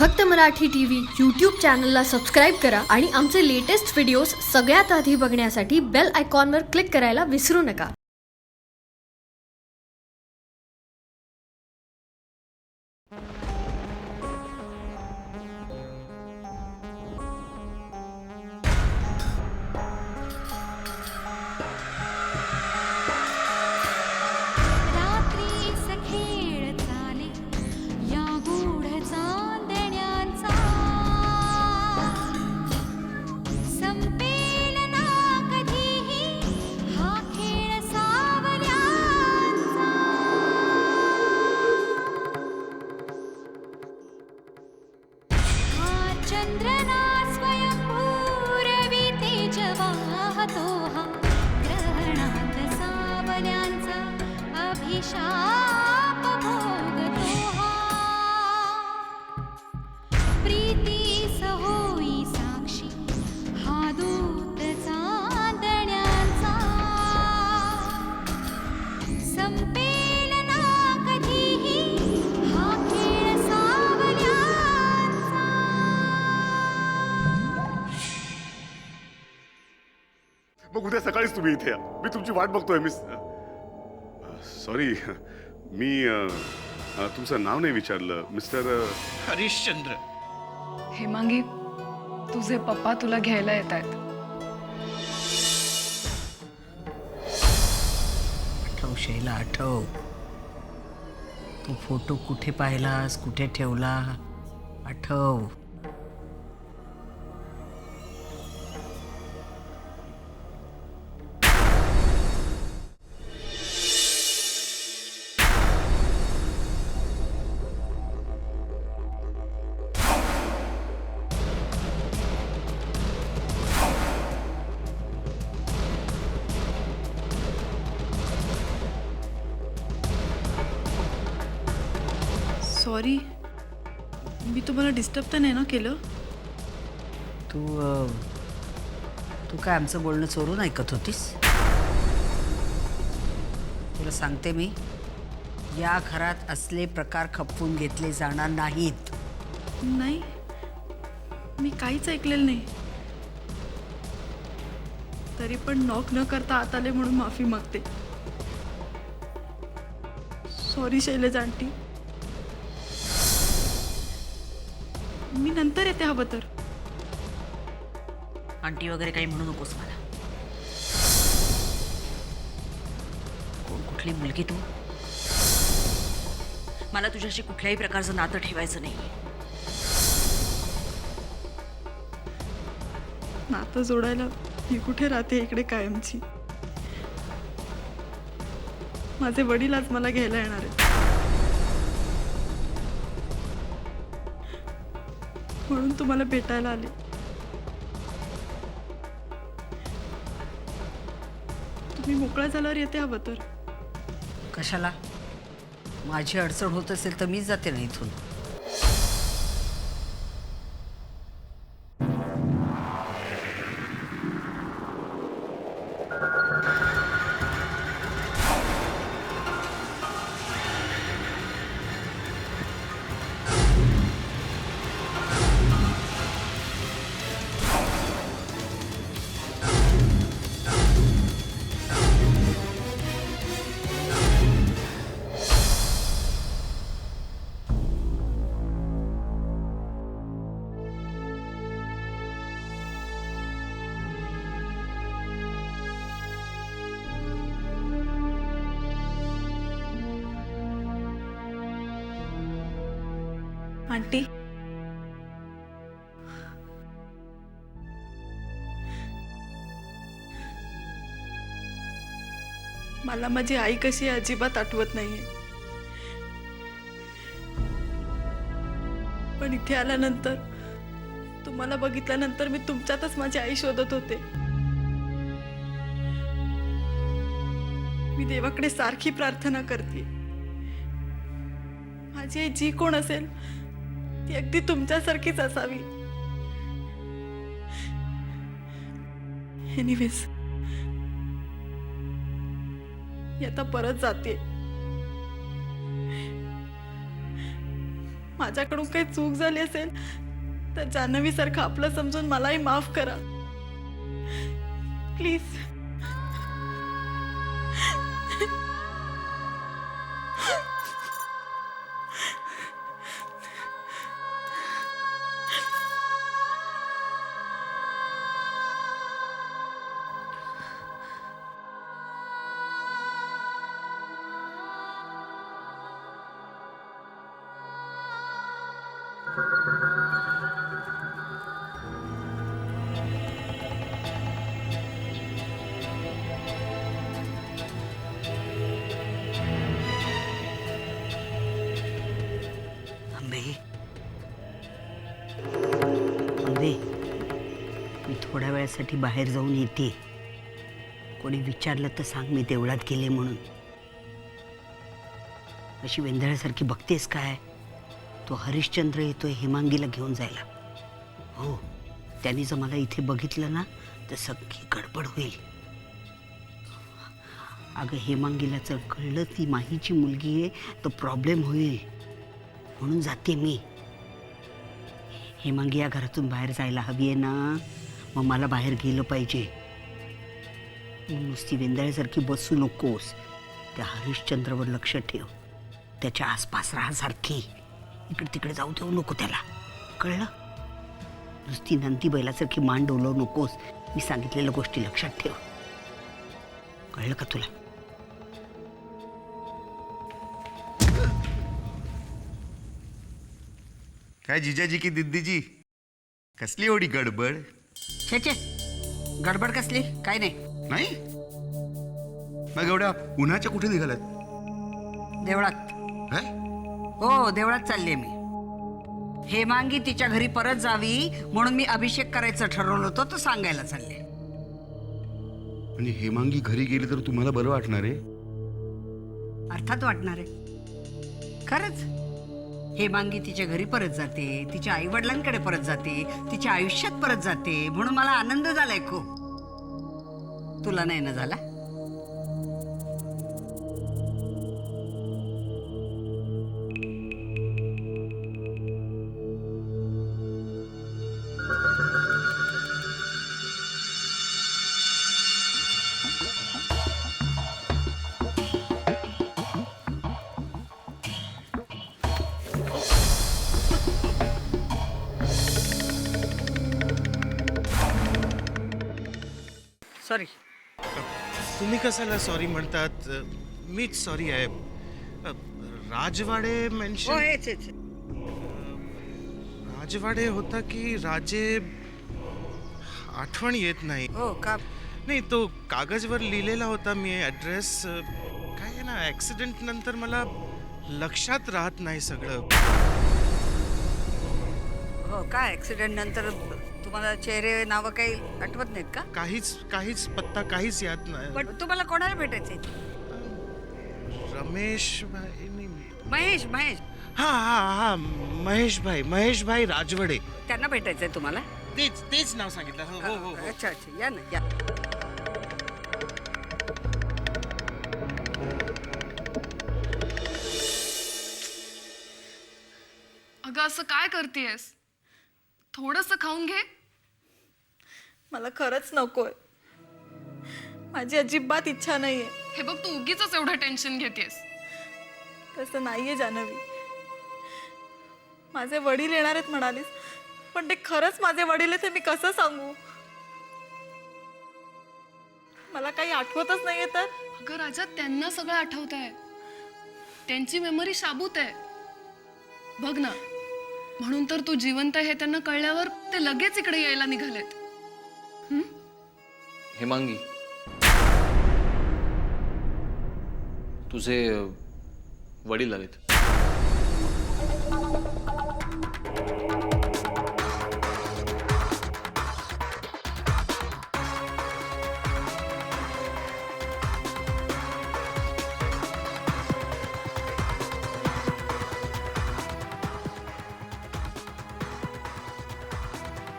फक्त Marathi TV YouTube चॅनलला subscribe करा आणि आमचे लेटेस्ट व्हिडिओज सगळ्यात आधी बघण्यासाठी बेल आयकॉनवर क्लिक करायला विसरू नका. चंद्रना स्वयंभूरवी तेजवाहतो हा ग्रहणात सावल्यांचा अभिशाप भोगतो हा प्रीतीस होई साक्षी हा दूत चांदण्याचा संपेल ना कधीही हा खेळ सावल्यांचा. मग उद्या सकाळीच तुम्ही इथे या. मी तुमची वाट बघतोय मिस. सॉरी, मी तुमचं नाव नाही विचारलं. मिस्टर हरिश्चंद्र. हेमांगी, तुझे पप्पा तुला घ्यायला येत आहेत. आठव शैला, आठव. तू फोटो कुठे पाहिलास, कुठे ठेवला, आठव. सॉरी, मी तुम्हाला डिस्टर्ब तर नाही ना केलं? तू काय आमचं बोलणं चोरून ऐकत होतीस? तुला सांगते मी, या घरात असले प्रकार खपवून घेतले जाणार नाहीत. नाही, मी काहीच ऐकलेलं नाही. तरी पण नॉक न करता आत आले म्हणून माफी मागते. Sorry Shailesh aunty. मी नंतर येते हवं तर. आंटी वगैरे काही म्हणू नकोस मला. कोण कुठली मुलगी तू? मला तुझ्याशी कुठल्याही प्रकारचं नातं ठेवायचं नाही. नातं जोडायला ही कुठे राहते इकडे कायमची. माझे वडील आज मला घ्यायला येणार आहेत. म्हणून तुम्हाला भेटायला आले. तुम्ही मोकळा झाल्यावर येते हवं तर. कशाला? माझी अडचण होत असेल तर मीच जाते ना इथून. आंटी, मला माझी आई कशी आहे अजिबात आठवत नाहीये. पण इथे आल्यानंतर, तुम्हाला बघितल्यानंतर मी तुमच्यातच माझी आई शोधत होते. मी देवाकडे सारखी प्रार्थना करते, माझी आई जी कोण असेल ती अगदी तुमच्यासारखीच असावी. एनिवेज, मी आता परत जाते. माझ्याकडून काही चूक झाली असेल तर जान्हवी सारखं आपलं समजून मलाही माफ करा प्लीज. अंबे अंबे मी थोड्या वेळासाठी बाहेर जाऊन येते. कोणी विचारलं तर सांग मी देवळात गेले म्हणून. अशी वेंधळ्यासारखी बघतेस काय? तो हरिश्चंद्र येतोय हेमांगीला घेऊन जायला. हो, त्यांनी जर मला इथे बघितलं ना तर सगळी गडबड होईल. अगं हेमांगीला जर कळलं ती माहीची मुलगी आहे तर प्रॉब्लेम होईल. म्हणून जाते मी. हेमांगी या घरातून बाहेर जायला हवी आहे ना, मग मला बाहेर गेलं पाहिजे. नुसती वेंदळ्यासारखी बसू नकोस. त्या हरिश्चंद्रवर लक्ष ठेव. त्याच्या आसपास राहासारखी. इकडे तिकडे जाऊ देऊ नको त्याला, कळलं? नुसती नंदी बैलासारखी मान डोलवू नकोस. मी सांगितलेल्या गोष्टी लक्षात ठेव, कळलं का तुला? काय जिजाजी की दिद्दीजी, कसली एवढी गडबड? छे छे, गडबड कसली? काय नाही. नाही मग एवढ्या उन्हाच्या कुठे निघालात? देवळात. काय? हो, देवळात चालले मी. हेमांगी तिच्या घरी परत जावी म्हणून मी अभिषेक करायचं ठरवलं होतं, तो सांगायला चालले. म्हणजे हेमांगी घरी गेली तर तुम्हाला बरं वाटणार आहे? अर्थात वाटणार आहे. खरंच हेमांगी तिच्या घरी परत जाते, तिच्या आई वडिलांकडे परत जाते, तिच्या आयुष्यात परत जाते म्हणून मला आनंद झालाय खूप. तुला नाही ना झाला? सॉरी. तुम्ही कशाला सॉरी म्हणतात? मीच सॉरी आहे. राजवाडे हो, मेन्शन हेच. राजवाडे होता की राजे, आठवण येत नाही. हो का? नाही, तो कागजवर लिहिलेला होता मी ॲड्रेस. काय आहे ना, ॲक्सिडेंट नंतर मला लक्षात राहत नाही सगळं. हो का? ऍक्सिडेंट नंतर तुम्हाला चेहरे नावं काही आठवत नाहीत का? काहीच पत्ता काहीच याद नाही. पण तुम्हाला कोणाला भेटायचंय? रमेश भाई नाही. महेश. हा महेश भाई राजवाडे. त्यांना भेटायचंय तुम्हाला? तेच नाव सांगितलं. हो. अच्छा, या ना, या. अगं असं काय करतेयस? थोडंसं खाऊन घे. मला खरंच नकोय. माझी अजिबात इच्छा नाहीये. हे बघ, तू उगीच एवढं टेन्शन घेतेस. तसं नाहीये जान्हवी. माझे वडील येणार आहेत म्हणालीस, पण ते खरंच माझे वडील आहेत हे मी कसं सांगू? मला काही आठवतच नाहीये तर. अगं राजा, त्यांना सगळं आठवत आहे. त्यांची मेमरी शाबूत आहे. बघ ना, म्हणून तर तू जिवंत आहे हे त्यांना कळल्यावर ते लगेच इकडे यायला निघालेत. हेमांगी, तुझे वडील आलेत.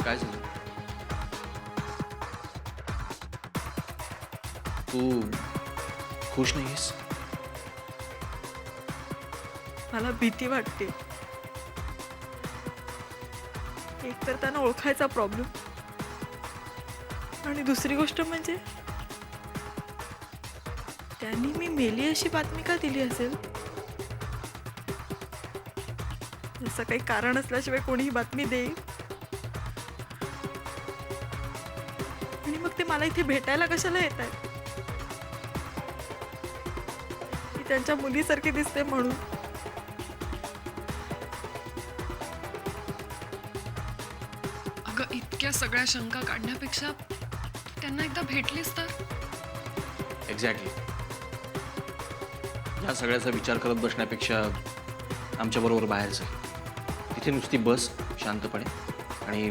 काय झालं? तू खुश नाहीस? मला भीती वाटते. एक तर त्यांना ओळखायचा प्रॉब्लेम, आणि दुसरी गोष्ट म्हणजे त्यांनी मी मेली अशी बातमी का दिली असेल? असं काही कारण असल्याशिवाय कोणीही बातमी देईल? आणि मग ते मला इथे भेटायला कशाला येत आहेत? ती त्यांच्या मुलीसारखी दिसते म्हणून. अगं इतक्या सगळ्या शंका काढण्यापेक्षा तू त्यांना एकदा भेटलीस तर. एक्झॅक्टली. या सगळ्याचा विचार करत बसण्यापेक्षा आमच्याबरोबर बाहेर चल. तिथे नुसती बस शांतपणे आणि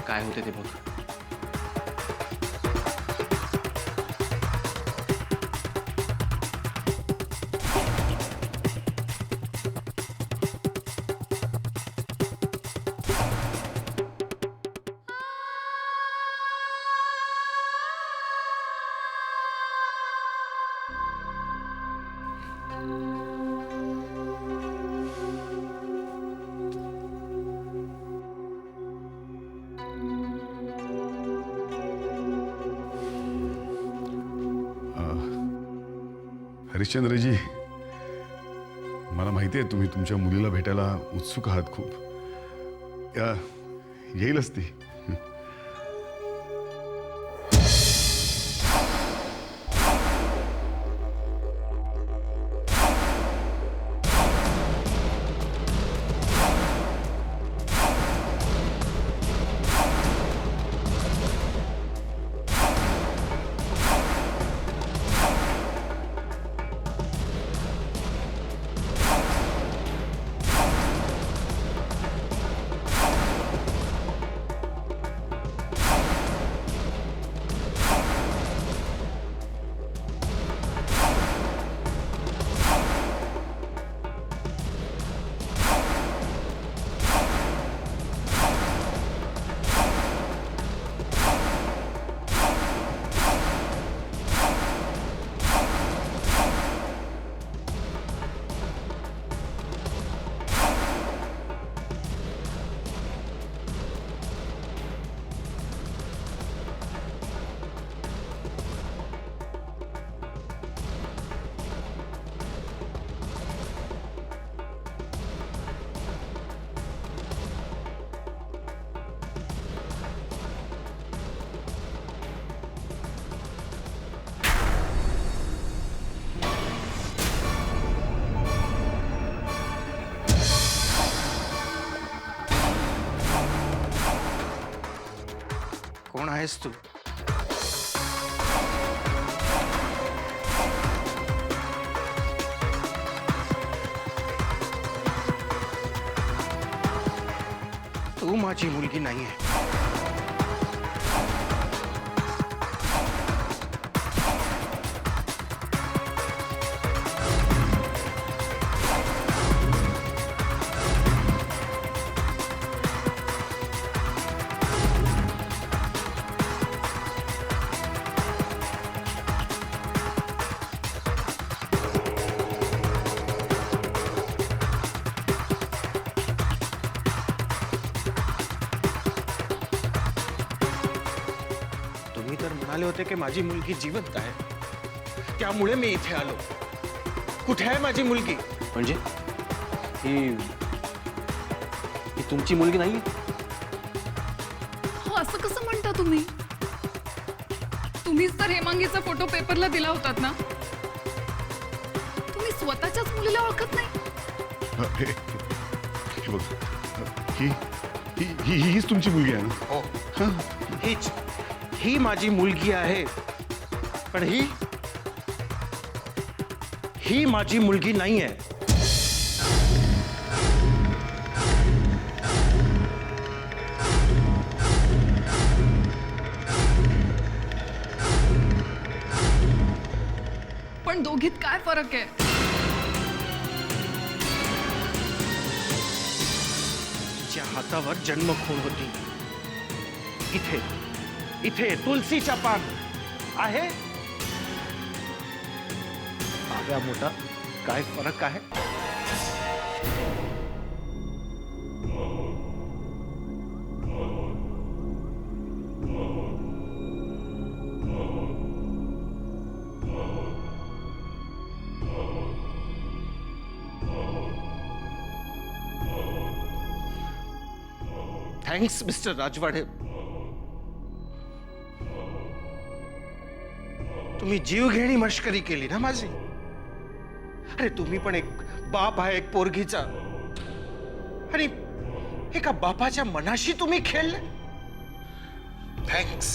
काय होते ते बघ. हरिश्चंद्रजी, मला माहिती आहे तुम्ही तुमच्या मुलीला भेटायला उत्सुक आहात खूप. येईलच ती. कोण आहेस तू? तू माझी मुलगी नाहीये. तुम्ही तर म्हणाले होते की माझी मुलगी जिवंत आहे, त्यामुळे मी इथे आलो. कुठे आहे माझी मुलगी? म्हणजे ही ही तुमची मुलगी नाही? हो, असं कसं म्हणता तुम्ही? तुम्हीच तर हेमांगीचा फोटो पेपरला दिला होतात ना. तुम्ही स्वतःच्याच मुलीला ओळखत नाही? हे बघ, हीच तुमची मुलगी आहे ना? हो, हीच. ही माझी मुलगी आहे, पण ही माझी मुलगी नाही आहे. पण दोघीत काय फरक आहे? तिच्या हातावर जन्मखून होती. इथे इथे तुलसीचा पान आहे. आव्या मोठा काय फरक आहे? थँक्स मिस्टर राजवाडे. तुम्ही जीवघेणी मश्करी केली ना माझी. अरे तुम्ही पण एक बाप आहे एक पोरगीचा, आणि एका बापाच्या मनाशी तुम्ही खेळले. थँक्स.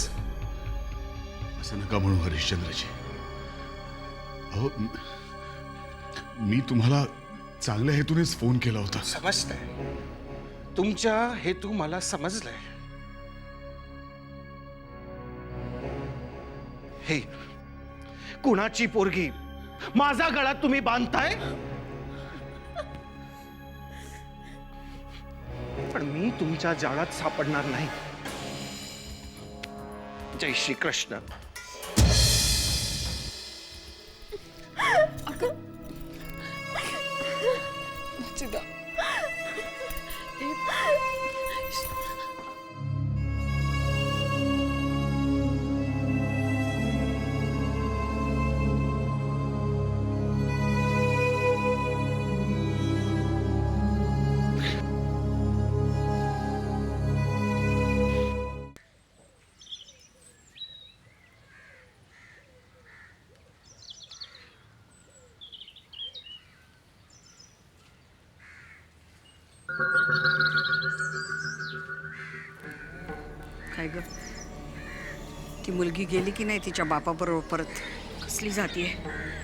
असं नका म्हणू हरिश्चंद्रजी. अहो मी तुम्हाला चांगल्या हेतूनेच फोन केला होता. समजतंय, तुमचा हेतू मला समजलाय. हे कुणाची पोरगी माझा गळा तुम्ही बांधताय? पण मी तुमच्या जाळात सापडणार नाही. जय श्री कृष्ण. चिदा. काय ग, ती मुलगी गेली की नाही तिच्या बापाबरोबर परत? कसली जातीये,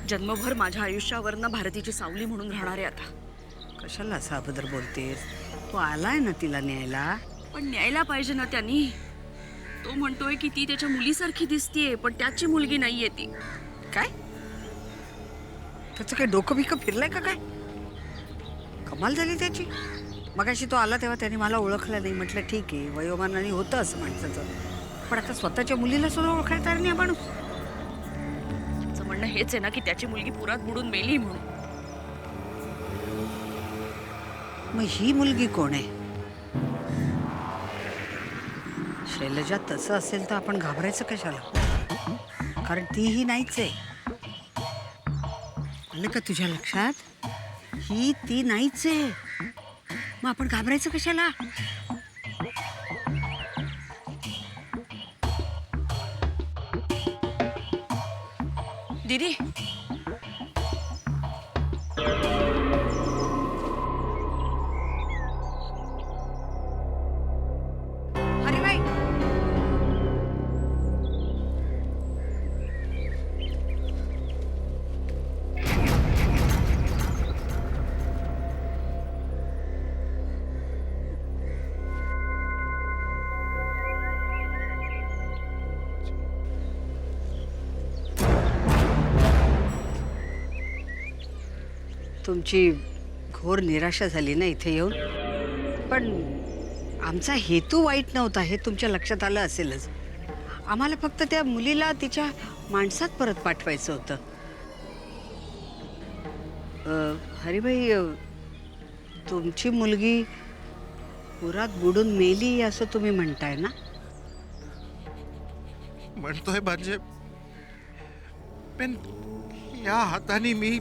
जन्मभर माझ्या आयुष्यावरनं भारतीची सावली म्हणून राहणार आहे आता. कशाला असा अभद्र बोलतेस? तो आलाय ना तिला न्यायला. पण न्यायला पाहिजे ना त्यांनी. तो म्हणतोय की ती त्याच्या मुलीसारखी दिसतीये, पण त्याची मुलगी नाहीये ती. काय त्याचं काय डोकं बिकं फिरलंय का काय? कमाल झाली त्याची. मगाशी तो आला तेव्हा त्याने मला ओळखलं नाही. म्हटलं ठीक आहे, वयोमानाने होतं असं माणसाचं, पण आता स्वतःच्या मुलीला सुद्धा ओळखायला तयार नाही हा माणूस. त्याचं म्हणणं हेच आहे ना की त्याची मुलगी पुरात बुडून मेली म्हणून. मग ही मुलगी कोण आहे? शैलजा, तसं असेल तर आपण घाबरायचं कशाला? कारण तीही नाहीच आहे. आलं का तुझ्या लक्षात? ही ती नाहीच आहे. मग आपण घाबरायचं कशाला? दीदी, अरे बाई, तुमची घोर निराशा झाली ना इथे येऊन. पण आमचा हेतू वाईट नव्हता हे तुमच्या लक्षात आलं असेलच. आम्हाला फक्त त्या मुलीला तिच्या माणसात परत पाठवायचं होतं. हरिभाई, तुमची मुलगी पुरात बुडून मेली असं तुम्ही म्हणताय ना? म्हणतोय म्हणजे, पण या हाताने मी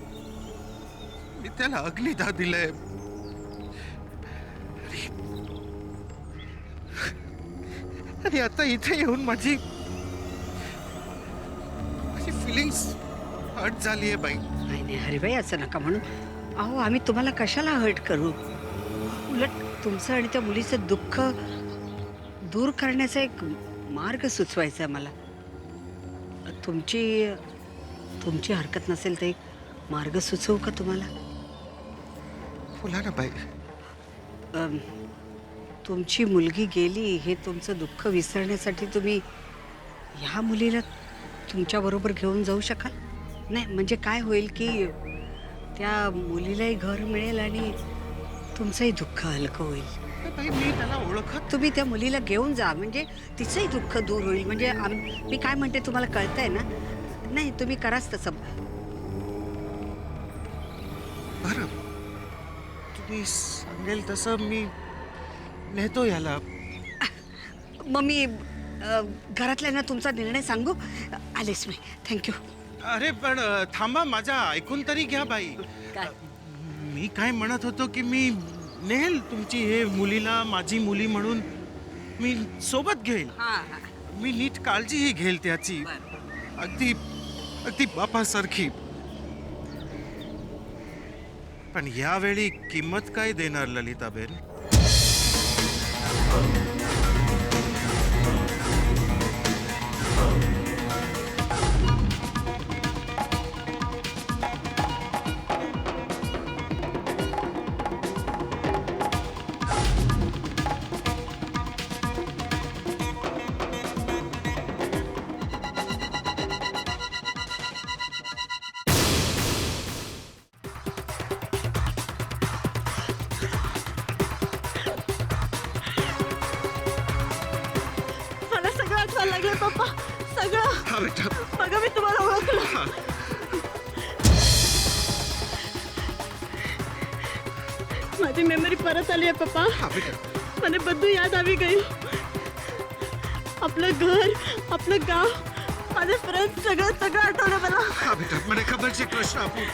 त्याला अग्निदाह दिलंय. आणि आता इथे येऊन माझी फिलिंग्स हर्ट झाली आहे बाई. नाही नाही हरिभाई, असं नका म्हणून. अहो, आम्ही तुम्हाला कशाला हर्ट करू? उलट तुमचं आणि त्या मुलीचं दुःख दूर करण्याचा एक मार्ग सुचवायचा आहे मला. तुमची हरकत नसेल तर एक मार्ग सुचवू का तुम्हाला? बोला ना बाई. तुमची मुलगी गेली हे तुमचं दुःख विसरण्यासाठी तुम्ही ह्या मुलीला तुमच्याबरोबर घेऊन जाऊ शकाल? नाही म्हणजे काय होईल की त्या मुलीलाही घर मिळेल आणि तुमचंही दुःख हलकं होईल. बाई, मी त्याला ओळखत. तुम्ही त्या मुलीला घेऊन जा, म्हणजे तिचंही दुःख दूर होईल. म्हणजे मी काय म्हणते तुम्हाला कळतंय ना? नाही, तुम्ही कराच तसं. बरं, तुम्ही सांगेल तसं मी नेतो याला. मग मी घरातल्यांना तुमचा निर्णय सांगू? आलेच मी. थँक्यू. अरे पण थांबा, माझा ऐकून तरी घ्या बाई. काय? मी काय म्हणत होतो की मी नेल तुमची हे मुलीला माझी मुली म्हणून मी सोबत घेईन. मी नीट काळजीही घेईल त्याची, अगदी अगदी बापासारखी. पण यावेळी किंमत काय देणार ललिताबेन? मला सगळं आठवायला लागलं पप्पा, सगळं. हा बेटा. बघा मी तुम्हाला ओळखलं. माझी मेमरी परत आली आहे पप्पा. हा बेटा. મને બધું યાદ આવી ગયું. आपलं घर, आपलं गाव, माझे फ्रेंड्स, सगळं सगळं आठवलं मला. हा बेटा, મને ખબર છે કૃષ્ણ આપું